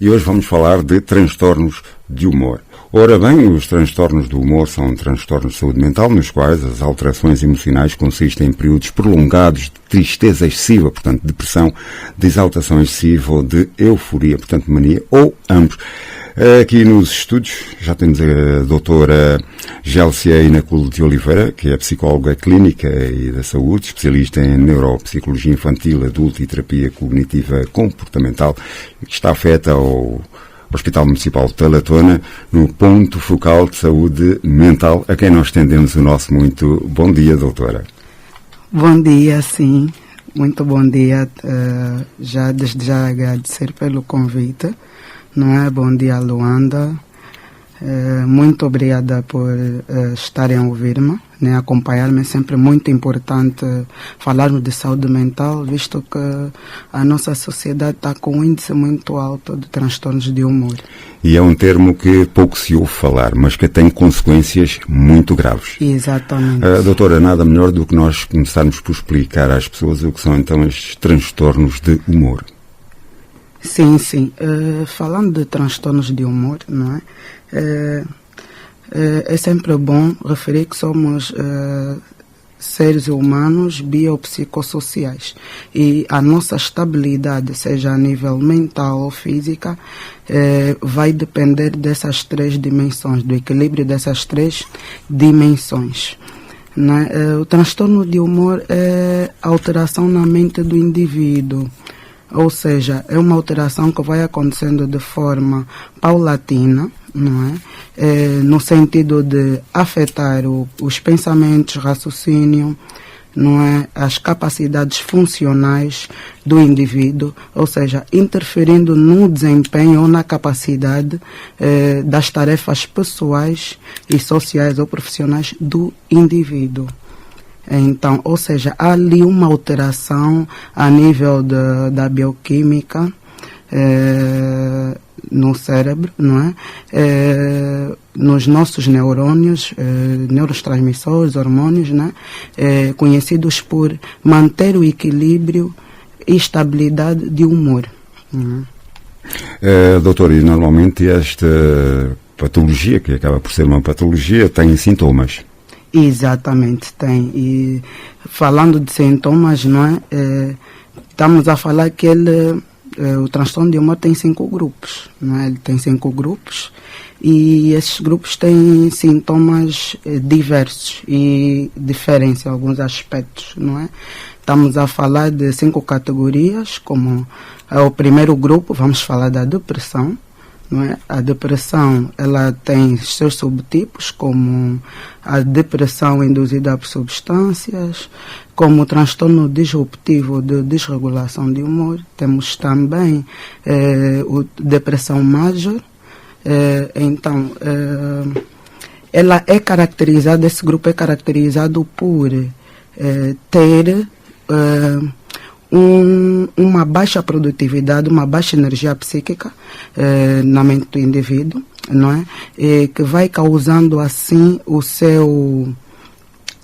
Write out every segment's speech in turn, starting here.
E hoje vamos falar de transtornos de humor. Ora bem, os transtornos do humor são transtornos de saúde mental nos quais as alterações emocionais consistem em períodos prolongados de tristeza excessiva, portanto depressão, de exaltação excessiva ou de euforia, portanto mania, ou ambos. Aqui nos estúdios já temos a doutora Gélcia Inaculo de Oliveira, que é psicóloga clínica e da saúde, especialista em neuropsicologia infantil, adulta e terapia cognitiva comportamental, que está afeta ao Hospital Municipal de Talatona, no ponto focal de saúde mental, a quem nós estendemos o nosso muito bom dia, doutora. Bom dia, sim. Muito bom dia. Desde já agradecer pelo convite. Não é? Bom dia, Luanda. Muito obrigada por estarem a ouvir-me, né? Acompanhar-me. É sempre muito importante falarmos de saúde mental, visto que a nossa sociedade está com um índice muito alto de transtornos de humor. E é um termo que pouco se ouve falar, mas que tem consequências muito graves. Exatamente. Doutora, nada melhor do que nós começarmos por explicar às pessoas o que são então estes transtornos de humor. Sim. Falando de transtornos de humor, não é? É sempre bom referir que somos seres humanos biopsicossociais e a nossa estabilidade, seja a nível mental ou física, vai depender dessas três dimensões, do equilíbrio dessas três dimensões. Né? O transtorno de humor é alteração na mente do indivíduo. Ou seja, é uma alteração que vai acontecendo de forma paulatina, não é? No sentido de afetar os pensamentos, raciocínio, não é? As capacidades funcionais do indivíduo, ou seja, interferindo no desempenho ou na capacidade das tarefas pessoais e sociais ou profissionais do indivíduo. Então, ou seja, há ali uma alteração a nível da bioquímica no cérebro, não é? Nos nossos neurônios, neurotransmissores, hormônios, né? Conhecidos por manter o equilíbrio e estabilidade de humor. Doutor, e normalmente esta patologia, que acaba por ser uma patologia, tem sintomas? Exatamente, tem. E falando de sintomas, não é? Estamos a falar que o transtorno de humor tem 5 grupos, não é? Ele tem 5 grupos e esses grupos têm sintomas diversos e diferentes em alguns aspectos, não é? Estamos a falar de 5 categorias, como o primeiro grupo, vamos falar da depressão. Não é? A depressão, ela tem seus subtipos, como a depressão induzida por substâncias, como o transtorno disruptivo de desregulação de humor. Temos também depressão major. Então, ela é caracterizada, esse grupo é caracterizado por ter uma baixa produtividade, uma baixa energia psíquica na mente do indivíduo, não é? Que vai causando assim o seu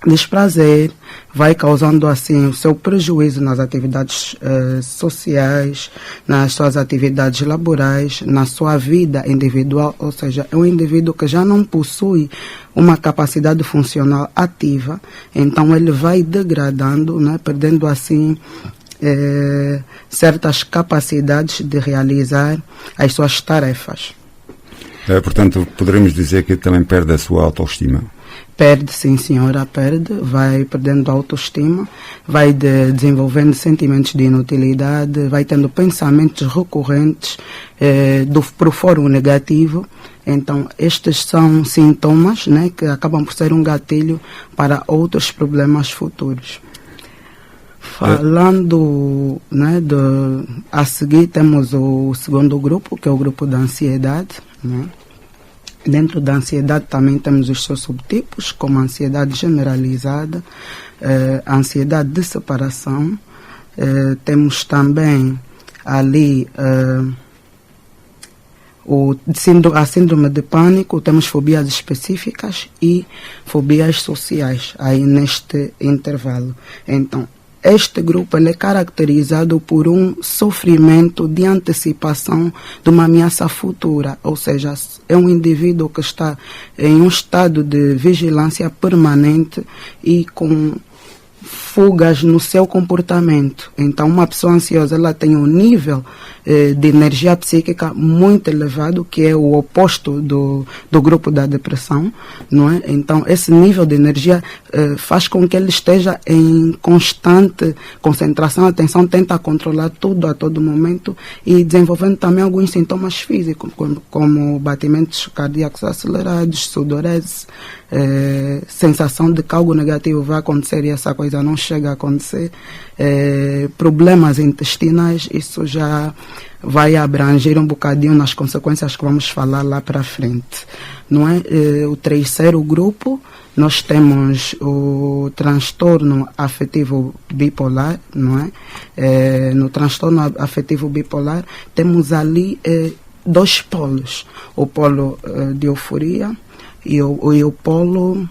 desprazer, vai causando assim o seu prejuízo nas atividades sociais, nas suas atividades laborais, na sua vida individual, ou seja, é um indivíduo que já não possui uma capacidade funcional ativa, então ele vai degradando, né, perdendo assim certas capacidades de realizar as suas tarefas. Portanto, poderemos dizer que também perde a sua autoestima? Perde, sim senhora, perde, vai perdendo a autoestima, vai desenvolvendo sentimentos de inutilidade, vai tendo pensamentos recorrentes pro fórum negativo. Então, estes são sintomas, né, que acabam por ser um gatilho para outros problemas futuros. Falando, né, a seguir temos o segundo grupo, que é o grupo da ansiedade, né? Dentro da ansiedade também temos os seus subtipos, como a ansiedade generalizada, a ansiedade de separação, temos também ali a síndrome de pânico, temos fobias específicas e fobias sociais, aí neste intervalo. Então, este grupo ele é caracterizado por um sofrimento de antecipação de uma ameaça futura, ou seja, é um indivíduo que está em um estado de vigilância permanente e com fugas no seu comportamento. Então, uma pessoa ansiosa, ela tem um nível de energia psíquica muito elevado, que é o oposto do grupo da depressão, não é? Então, esse nível de energia faz com que ele esteja em constante concentração, atenção, tenta controlar tudo a todo momento e desenvolvendo também alguns sintomas físicos, como batimentos cardíacos acelerados, sudorese, sensação de que algo negativo vai acontecer e essa coisa não chega a acontecer, problemas intestinais. Isso já vai abranger um bocadinho nas consequências que vamos falar lá para frente, não é? O terceiro grupo, nós temos o transtorno afetivo bipolar, não é? No transtorno afetivo bipolar temos ali dois polos, o polo de euforia e o polo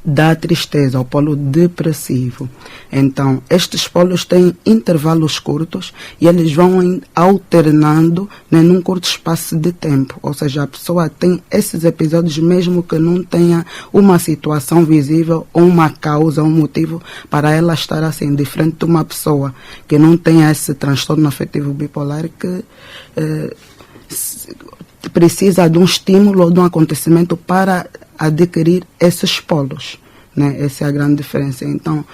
da tristeza, o polo depressivo. Então, estes polos têm intervalos curtos e eles vão alternando, né, num curto espaço de tempo. Ou seja, a pessoa tem esses episódios mesmo que não tenha uma situação visível ou uma causa, um motivo para ela estar assim, diferente de uma pessoa que não tenha esse transtorno afetivo bipolar, que precisa de um estímulo ou de um acontecimento para adquirir esses polos, né? Essa é a grande diferença. Então,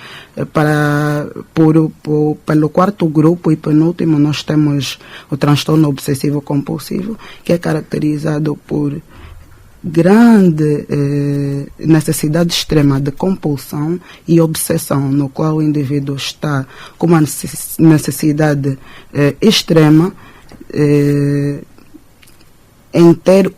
pelo quarto grupo e penúltimo, nós temos o transtorno obsessivo compulsivo, que é caracterizado por grande necessidade extrema de compulsão e obsessão, no qual o indivíduo está com uma necessidade extrema em ter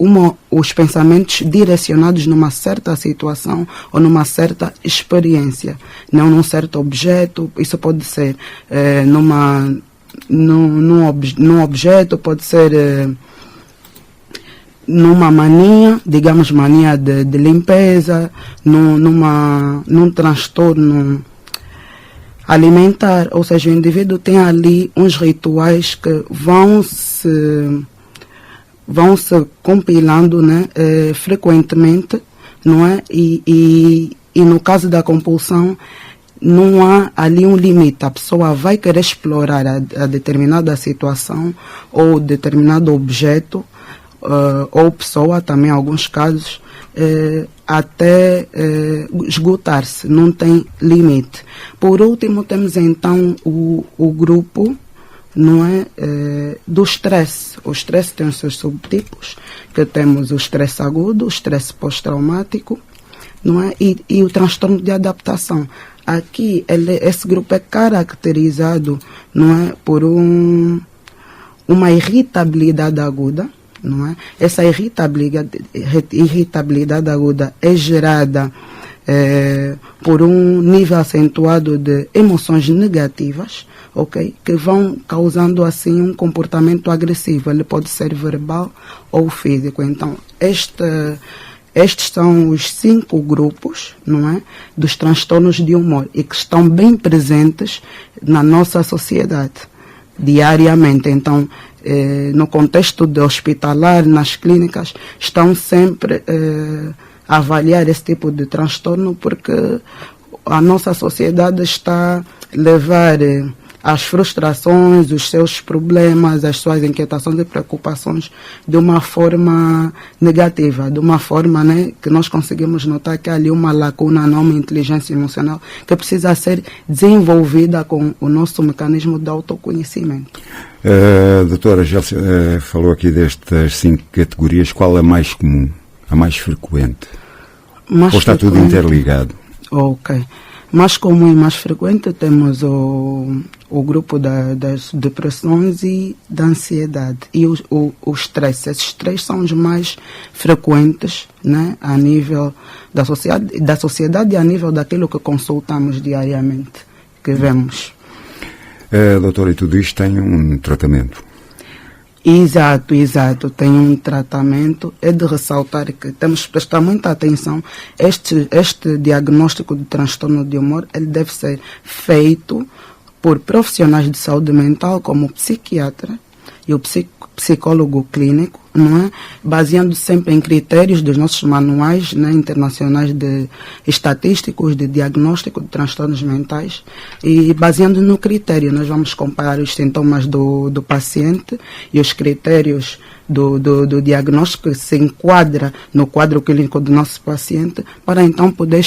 os pensamentos direcionados numa certa situação ou numa certa experiência, não num certo objeto. Isso pode ser num objeto, pode ser numa mania, digamos mania de limpeza, num transtorno alimentar. Ou seja, o indivíduo tem ali uns rituais que vão se compilando, né, frequentemente, não é? E no caso da compulsão, não há ali um limite. A pessoa vai querer explorar a determinada situação ou determinado objeto ou pessoa, também em alguns casos, até esgotar-se, não tem limite. Por último, temos então o grupo, não é, do estresse. O estresse tem os seus subtipos, que temos o estresse agudo, o estresse pós-traumático, não é, e o transtorno de adaptação. Aqui, esse grupo é caracterizado, não é, por uma irritabilidade aguda, não é? Essa irritabilidade aguda é gerada por um nível acentuado de emoções negativas, ok? Que vão causando assim um comportamento agressivo. Ele pode ser verbal ou físico. Então, estes são os 5 grupos, não é, dos transtornos de humor e que estão bem presentes na nossa sociedade diariamente. Então, no contexto de hospitalar, nas clínicas, estão sempre a avaliar esse tipo de transtorno, porque a nossa sociedade está a levar as frustrações, os seus problemas, as suas inquietações e preocupações de uma forma negativa, de uma forma, né, que nós conseguimos notar que há ali uma lacuna numa inteligência emocional que precisa ser desenvolvida com o nosso mecanismo de autoconhecimento. Doutora, já falou aqui destas 5 categorias, qual é a mais comum, a mais frequente? Ou está tudo interligado? Ok. Mais comum e mais frequente temos o grupo das depressões e da ansiedade e o estresse. Esses 3 são os mais frequentes, né, a nível da sociedade e a nível daquilo que consultamos diariamente, que vemos. Doutora, e tudo isto tem um tratamento? Exato. Tem um tratamento. É de ressaltar que temos que prestar muita atenção. Este diagnóstico de transtorno de humor, ele deve ser feito por profissionais de saúde mental, como o psiquiatra e o psicólogo clínico, não é? Baseando sempre em critérios dos nossos manuais, né, internacionais de estatísticos de diagnóstico de transtornos mentais, e baseando no critério, nós vamos comparar os sintomas do paciente e os critérios do diagnóstico que se enquadra no quadro clínico do nosso paciente, para então poder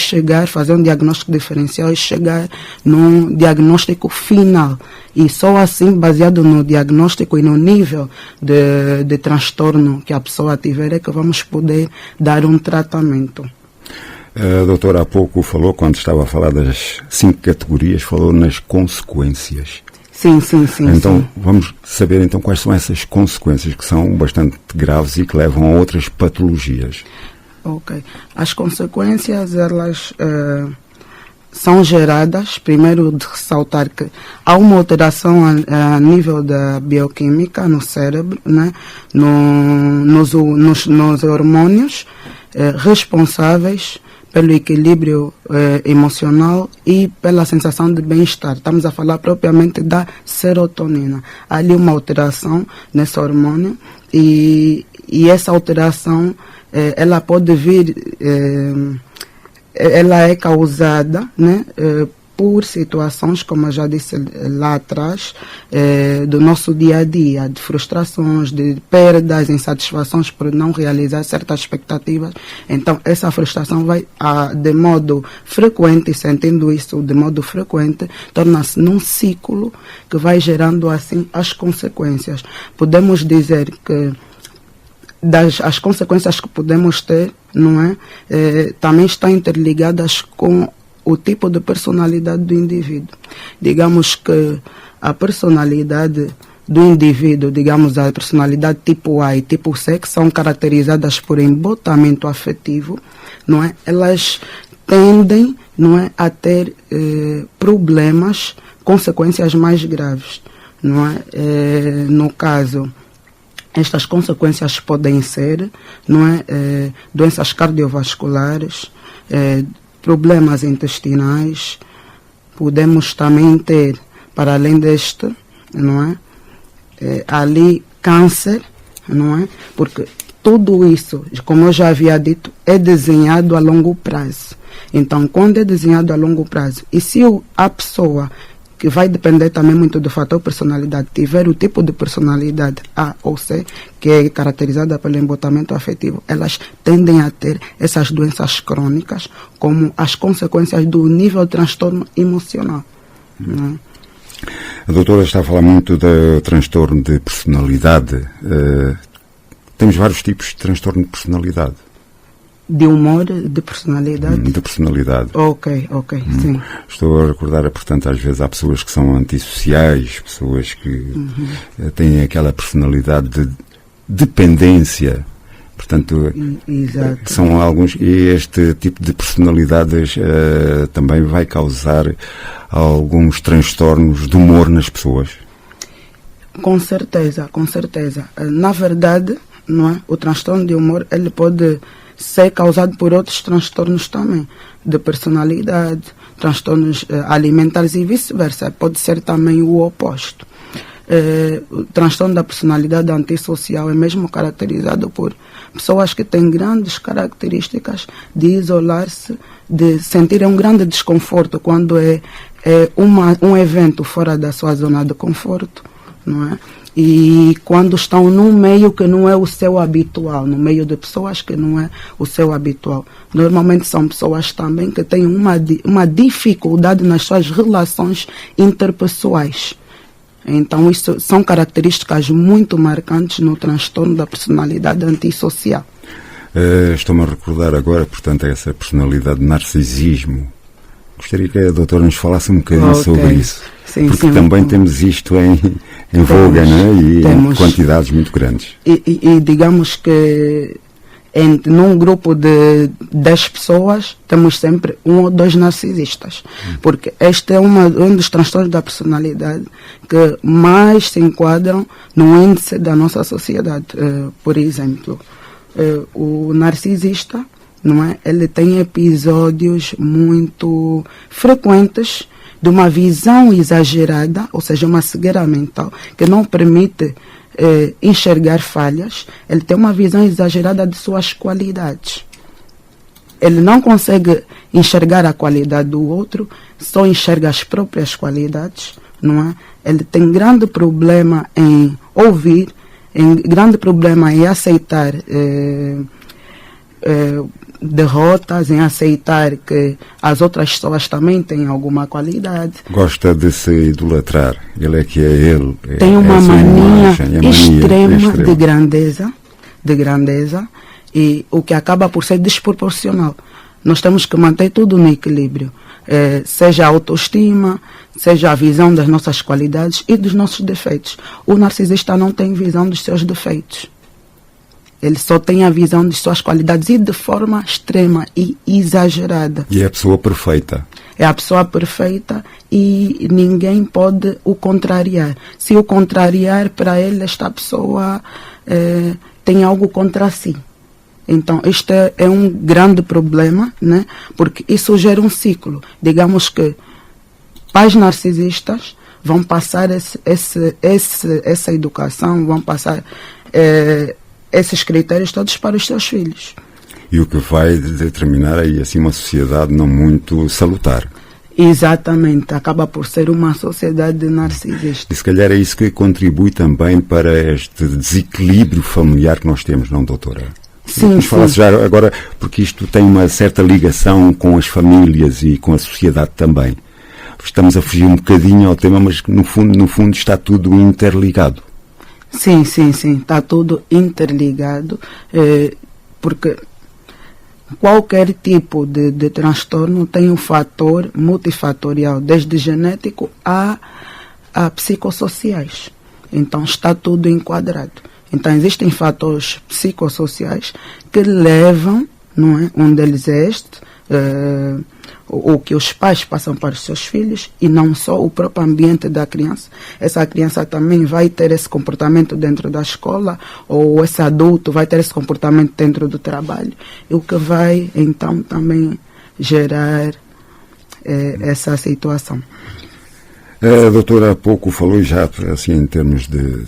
fazer um diagnóstico diferencial e chegar num diagnóstico final. E só assim, baseado no diagnóstico e no nível de transtorno que a pessoa tiver, é que vamos poder dar um tratamento. A doutora há pouco falou, quando estava a falar das 5 categorias, falou nas consequências. Sim. Então, vamos saber então quais são essas consequências que são bastante graves e que levam a outras patologias. Ok. As consequências, elas são geradas, primeiro de ressaltar que há uma alteração a nível da bioquímica no cérebro, né? Nos hormônios responsáveis pelo equilíbrio emocional e pela sensação de bem-estar. Estamos a falar propriamente da serotonina. Há ali uma alteração nesse hormônio e essa alteração ela pode vir, ela é causada, né, por situações, como eu já disse lá atrás, do nosso dia a dia, de frustrações, de perdas, insatisfações por não realizar certas expectativas. Então, essa frustração vai, de modo frequente, sentindo isso de modo frequente, torna-se num ciclo que vai gerando, assim, as consequências. Podemos dizer que as consequências que podemos ter, não é? Também estão interligadas com o tipo de personalidade do indivíduo. Digamos que a personalidade do indivíduo, digamos a personalidade tipo A e tipo C, que são caracterizadas por embotamento afetivo, não é? Elas tendem, não é, a ter problemas, consequências mais graves, não é? No caso, estas consequências podem ser, não é, doenças cardiovasculares, problemas intestinais. Podemos também ter, para além deste, não é, ali câncer, não é? Porque tudo isso, como eu já havia dito, é desenhado a longo prazo. Então, quando é desenhado a longo prazo, e se a pessoa, que vai depender também muito do fator personalidade, tiver o tipo de personalidade A ou C, que é caracterizada pelo embotamento afetivo, elas tendem a ter essas doenças crônicas como as consequências do nível de transtorno emocional. Né? A doutora está a falar muito do transtorno de personalidade. Temos vários tipos de transtorno de personalidade. De humor, de personalidade? De personalidade. Ok, sim. Estou a recordar, portanto, às vezes há pessoas que são antissociais, pessoas que têm aquela personalidade de dependência, portanto, Exato. são alguns, e este tipo de personalidades também vai causar alguns transtornos de humor nas pessoas. Com certeza. Na verdade, não é? O transtorno de humor, ele pode ser causado por outros transtornos também, de personalidade, transtornos alimentares e vice-versa. Pode ser também o oposto. O transtorno da personalidade antissocial é mesmo caracterizado por pessoas que têm grandes características de isolar-se, de sentirem um grande desconforto quando é um evento fora da sua zona de conforto, não é? E quando estão num meio que não é o seu habitual, no meio de pessoas que não é o seu habitual. Normalmente são pessoas também que têm uma dificuldade nas suas relações interpessoais. Então, isso são características muito marcantes no transtorno da personalidade antissocial. Estou-me a recordar agora, portanto, essa personalidade de narcisismo. Gostaria que a doutora nos falasse um bocadinho sobre isso. Sim, porque também temos isto em voga, não é? E em quantidades muito grandes. E digamos que num grupo de 10 pessoas, temos sempre 1 ou 2 narcisistas. Porque este é um dos transtornos da personalidade que mais se enquadram no índice da nossa sociedade. Por exemplo, o narcisista, não é? Ele tem episódios muito frequentes de uma visão exagerada, ou seja, uma cegueira mental, que não permite enxergar falhas. Ele tem uma visão exagerada de suas qualidades. Ele não consegue enxergar a qualidade do outro, só enxerga as próprias qualidades, não é? Ele tem grande problema em ouvir, grande problema em aceitar derrotas, em aceitar que as outras pessoas também têm alguma qualidade. Gosta de se idolatrar. Ele é que é ele. Tem uma mania extrema de grandeza, e o que acaba por ser desproporcional. Nós temos que manter tudo no equilíbrio. Seja a autoestima, seja a visão das nossas qualidades e dos nossos defeitos. O narcisista não tem visão dos seus defeitos. Ele só tem a visão de suas qualidades, e de forma extrema e exagerada. E é a pessoa perfeita. É a pessoa perfeita e ninguém pode o contrariar. Se o contrariar, para ele, esta pessoa tem algo contra si. Então, este é um grande problema, né? Porque isso gera um ciclo. Digamos que pais narcisistas vão passar essa educação, vão passar esses critérios todos para os seus filhos. E o que vai determinar aí assim uma sociedade não muito salutar. Exatamente, acaba por ser uma sociedade narcisista. E se calhar é isso que contribui também para este desequilíbrio familiar que nós temos, não, doutora? Sim, sim. Já agora, porque isto tem uma certa ligação com as famílias e com a sociedade também. Estamos a fugir um bocadinho ao tema, mas no fundo está tudo interligado. Sim, está tudo interligado, porque qualquer tipo de transtorno tem um fator multifatorial, desde genético a psicossociais. Então está tudo enquadrado. Então existem fatores psicossociais que levam, não é? Um deles é o que os pais passam para os seus filhos, e não só o próprio ambiente da criança. Essa criança também vai ter esse comportamento dentro da escola, ou esse adulto vai ter esse comportamento dentro do trabalho, o que vai então também gerar essa situação. A doutora há pouco falou, já assim em termos de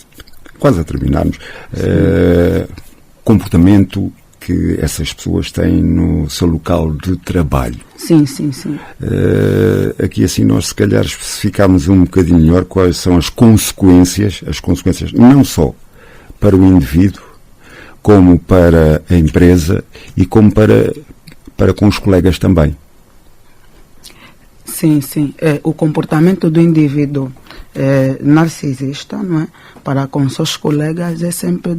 quase a terminarmos, comportamento que essas pessoas têm no seu local de trabalho. Sim. Aqui assim nós se calhar especificamos um bocadinho melhor quais são as consequências não só para o indivíduo, como para a empresa e como para com os colegas também. Sim. O comportamento do indivíduo narcisista, não é? Para com seus colegas é sempre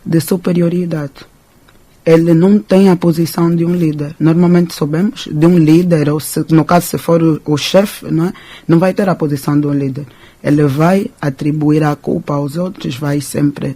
de superioridade. Ele não tem a posição de um líder. Normalmente sabemos de um líder, ou no caso se for o chefe, não é? Não vai ter a posição de um líder. Ele vai atribuir a culpa aos outros, vai sempre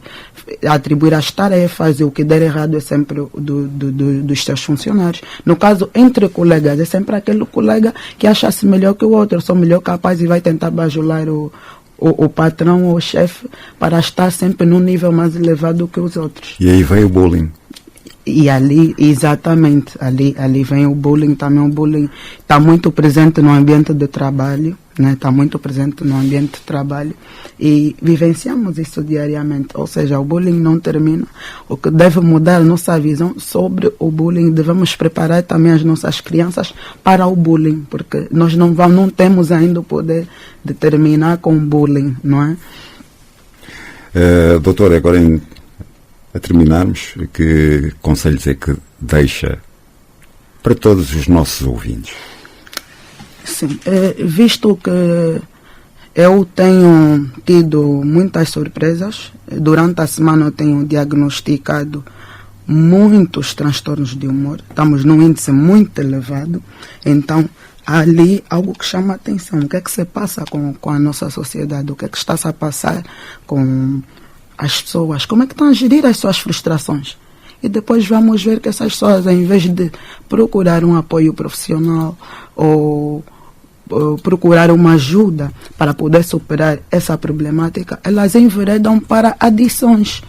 atribuir as tarefas, e o que der errado é sempre dos seus funcionários. No caso, entre colegas, é sempre aquele colega que acha-se melhor que o outro, eu sou melhor capaz, e vai tentar bajular o patrão ou o chefe para estar sempre num nível mais elevado que os outros. E aí vem o bullying. E ali, exatamente, ali vem o bullying também. O bullying está muito presente no ambiente de trabalho, né? Está muito presente no ambiente de trabalho, e vivenciamos isso diariamente. Ou seja, o bullying não termina. O que deve mudar a nossa visão sobre o bullying, devemos preparar também as nossas crianças para o bullying, porque nós não temos ainda o poder de terminar com o bullying, não é? Doutor, agora a terminarmos, que conselhos é que deixa para todos os nossos ouvintes? Sim, visto que eu tenho tido muitas surpresas, durante a semana eu tenho diagnosticado muitos transtornos de humor, estamos num índice muito elevado, então há ali algo que chama a atenção. O que é que se passa com a nossa sociedade? O que é que está-se a passar com as pessoas? Como é que estão a gerir as suas frustrações? e depois vamos ver que essas pessoas, em vez de procurar um apoio profissional ou procurar uma ajuda para poder superar essa problemática, elas enveredam para adições,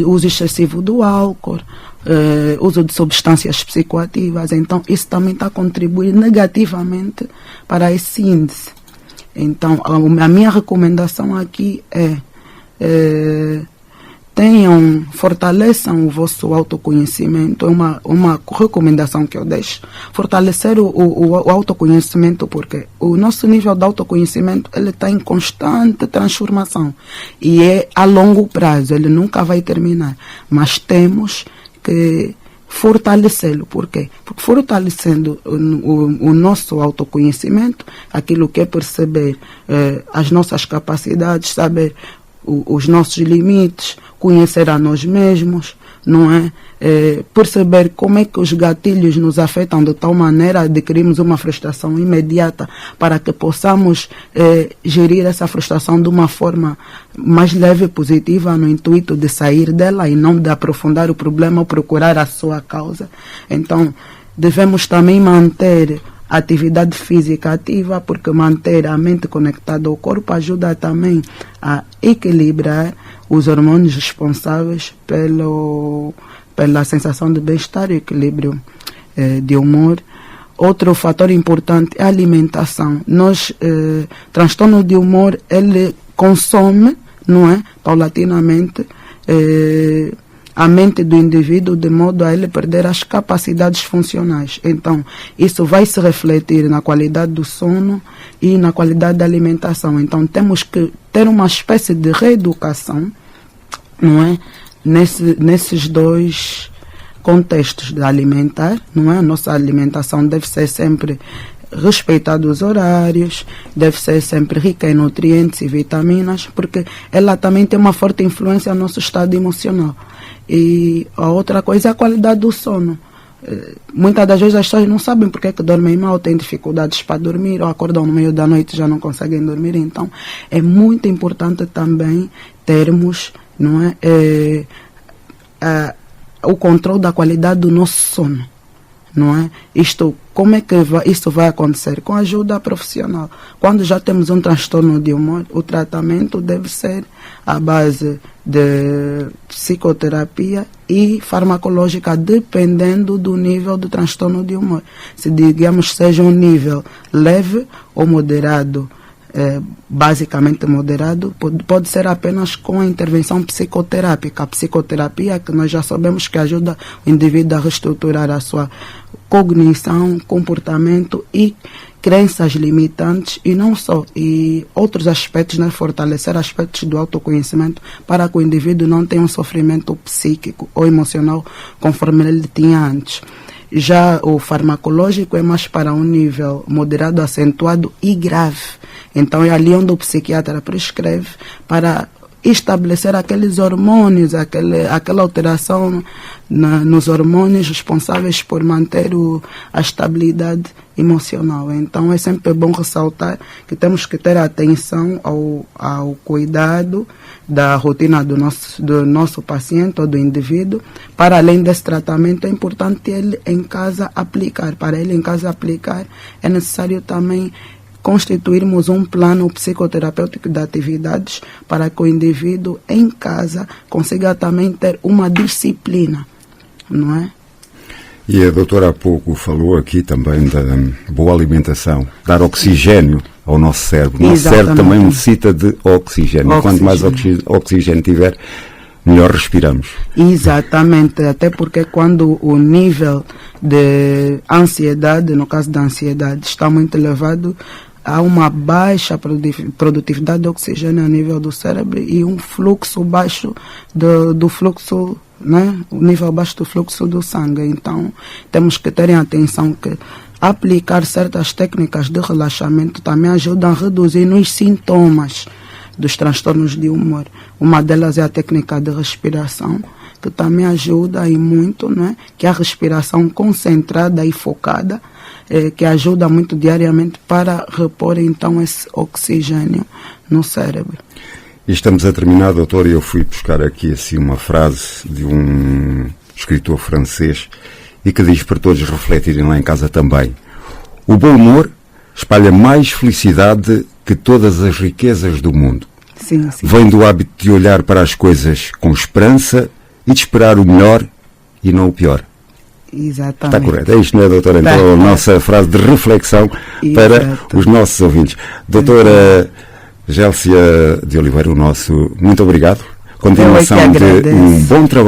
uso excessivo do álcool, uso de substâncias psicoativas. Então isso também está a contribuir negativamente para esse índice. Então a minha recomendação aqui é fortaleçam o vosso autoconhecimento. É uma recomendação que eu deixo. Fortalecer o autoconhecimento, porque o nosso nível de autoconhecimento ele está em constante transformação e é a longo prazo, ele nunca vai terminar. Mas temos que fortalecê-lo. Por quê? Porque fortalecendo o nosso autoconhecimento, aquilo que é perceber as nossas capacidades, saber os nossos limites, conhecer a nós mesmos, não é? Perceber como é que os gatilhos nos afetam de tal maneira, adquirimos uma frustração imediata para que possamos gerir essa frustração de uma forma mais leve e positiva, no intuito de sair dela e não de aprofundar o problema ou procurar a sua causa. Então, devemos também manter atividade física ativa, porque manter a mente conectada ao corpo ajuda também a equilibrar os hormônios responsáveis pela sensação de bem-estar e equilíbrio de humor. Outro fator importante é a alimentação. Transtorno de humor, ele consome, não é, paulatinamente, a mente do indivíduo, de modo a ele perder as capacidades funcionais. Então, isso vai se refletir na qualidade do sono e na qualidade da alimentação. Então, temos que ter uma espécie de reeducação, não é? Nesses dois contextos de alimentar, não é? A nossa alimentação deve ser sempre respeitada os horários, deve ser sempre rica em nutrientes e vitaminas, porque ela também tem uma forte influência no nosso estado emocional. E a outra coisa é a qualidade do sono. Muitas das vezes as pessoas não sabem porque é que dormem mal, têm dificuldades para dormir, ou acordam no meio da noite e já não conseguem dormir. Então é muito importante também termos, não é, o controle da qualidade do nosso sono, não é? Como é que isso vai acontecer? Com a ajuda profissional. Quando já temos um transtorno de humor, o tratamento deve ser à base de psicoterapia e farmacológica, dependendo do nível do transtorno de humor. Se, digamos, seja um nível leve ou moderado, basicamente moderado, pode ser apenas com a intervenção psicoterápica. A psicoterapia, que nós já sabemos que ajuda o indivíduo a reestruturar a sua cognição, comportamento e crenças limitantes, e não só, e outros aspectos, né, fortalecer aspectos do autoconhecimento para que o indivíduo não tenha um sofrimento psíquico ou emocional conforme ele tinha antes. Já o farmacológico é mais para um nível moderado, acentuado e grave. Então é ali onde o psiquiatra prescreve para estabelecer aqueles hormônios, aquela alteração nos hormônios responsáveis por manter a estabilidade emocional. Então é sempre bom ressaltar que temos que ter atenção ao cuidado da rotina do nosso paciente ou do indivíduo. Para além desse tratamento, é importante ele em casa aplicar. Para ele em casa aplicar, é necessário também constituirmos um plano psicoterapêutico de atividades para que o indivíduo em casa consiga também ter uma disciplina, não é? E a doutora há pouco falou aqui também da boa alimentação, dar oxigênio ao nosso cérebro. O nosso cérebro também necessita de oxigênio. Quanto mais oxigênio tiver, melhor respiramos. Exatamente, até porque quando o nível de ansiedade, no caso da ansiedade, está muito elevado, há uma baixa produtividade de oxigênio a nível do cérebro e um fluxo baixo do fluxo, né? O nível baixo do fluxo do sangue. Então, temos que ter em atenção que aplicar certas técnicas de relaxamento também ajudam a reduzir os sintomas dos transtornos de humor. Uma delas é a técnica de respiração, que também ajuda e muito, né? Que é a respiração concentrada e focada, que ajuda muito diariamente para repor então esse oxigênio no cérebro. E estamos a terminar, doutor, e eu fui buscar aqui assim uma frase de um escritor francês, e que diz para todos refletirem lá em casa também. O bom humor espalha mais felicidade que todas as riquezas do mundo. Sim, sim. Vem do hábito de olhar para as coisas com esperança e de esperar o melhor e não o pior. Exatamente. Está correto. É isto, não é, doutora? Então, a nossa frase de reflexão para os nossos ouvintes. Doutora Gélcia de Oliveira, muito obrigado. Continuação de um bom trabalho.